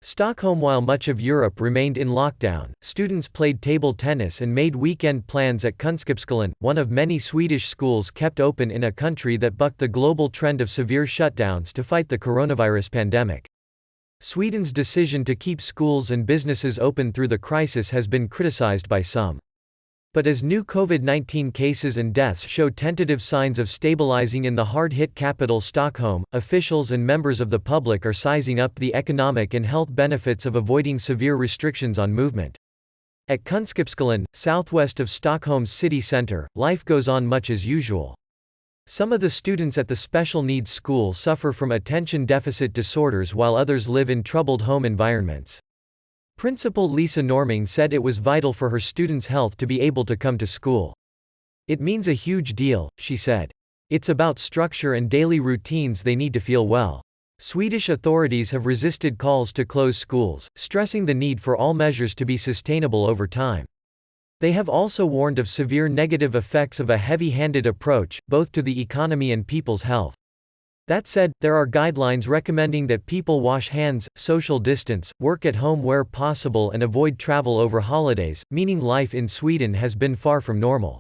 Stockholm. While much of Europe remained in lockdown, students played table tennis and made weekend plans at Kunskapsskolan, one of many Swedish schools kept open in a country that bucked the global trend of severe shutdowns to fight the coronavirus pandemic. Sweden's decision to keep schools and businesses open through the crisis has been criticized by some. But as new COVID-19 cases and deaths show tentative signs of stabilizing in the hard-hit capital Stockholm, officials and members of the public are sizing up the economic and health benefits of avoiding severe restrictions on movement. At Kunskapsskolan, southwest of Stockholm's city centre, life goes on much as usual. Some of the students at the special needs school suffer from attention deficit disorders while others live in troubled home environments. Principal Lisa Norming said it was vital for her students' health to be able to come to school. "It means a huge deal," she said. "It's about structure and daily routines. They need to feel well." Swedish authorities have resisted calls to close schools, stressing the need for all measures to be sustainable over time. They have also warned of severe negative effects of a heavy-handed approach, both to the economy and people's health. That said, there are guidelines recommending that people wash hands, social distance, work at home where possible and avoid travel over holidays, meaning life in Sweden has been far from normal.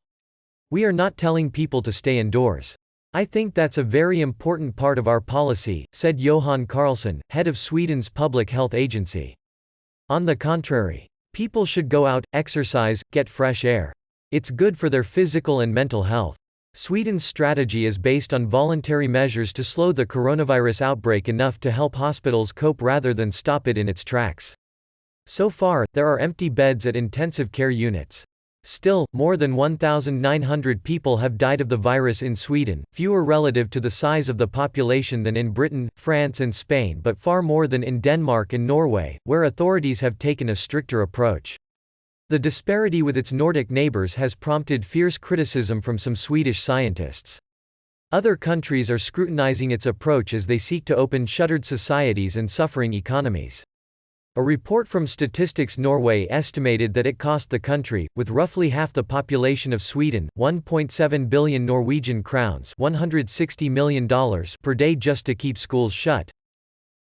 "We are not telling people to stay indoors. I think that's a very important part of our policy," said Johan Carlsson, head of Sweden's public health agency. "On the contrary, people should go out, exercise, get fresh air. It's good for their physical and mental health." Sweden's strategy is based on voluntary measures to slow the coronavirus outbreak enough to help hospitals cope rather than stop it in its tracks. So far, there are empty beds at intensive care units. Still, more than 1,900 people have died of the virus in Sweden, fewer relative to the size of the population than in Britain, France and Spain, but far more than in Denmark and Norway, where authorities have taken a stricter approach. The disparity with its Nordic neighbors has prompted fierce criticism from some Swedish scientists. Other countries are scrutinizing its approach as they seek to open shuttered societies and suffering economies. A report from Statistics Norway estimated that it cost the country, with roughly half the population of Sweden, 1.7 billion Norwegian crowns ($160 million) per day just to keep schools shut.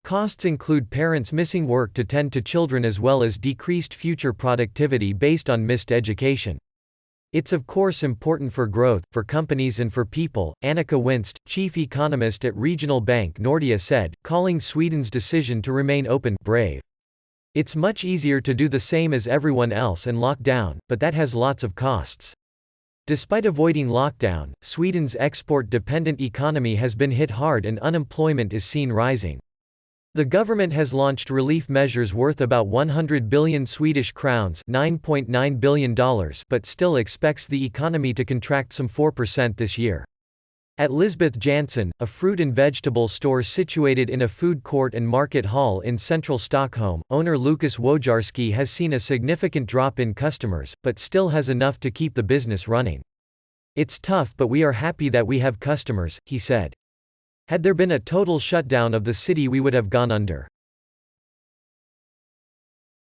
Costs include parents missing work to tend to children as well as decreased future productivity based on missed education. "It's of course important for growth, for companies and for people," Annika Winst, chief economist at regional bank Nordea said, calling Sweden's decision to remain open brave. "It's much easier to do the same as everyone else and lock down, but that has lots of costs." Despite avoiding lockdown, Sweden's export-dependent economy has been hit hard and unemployment is seen rising. The government has launched relief measures worth about 100 billion Swedish crowns ($9.9 billion) but still expects the economy to contract some 4% this year. At Lisbeth Jansson, a fruit and vegetable store situated in a food court and market hall in central Stockholm, owner Lukas Wojarski has seen a significant drop in customers, but still has enough to keep the business running. "It's tough, but we are happy that we have customers," he said. "Had there been a total shutdown of the city we would have gone under."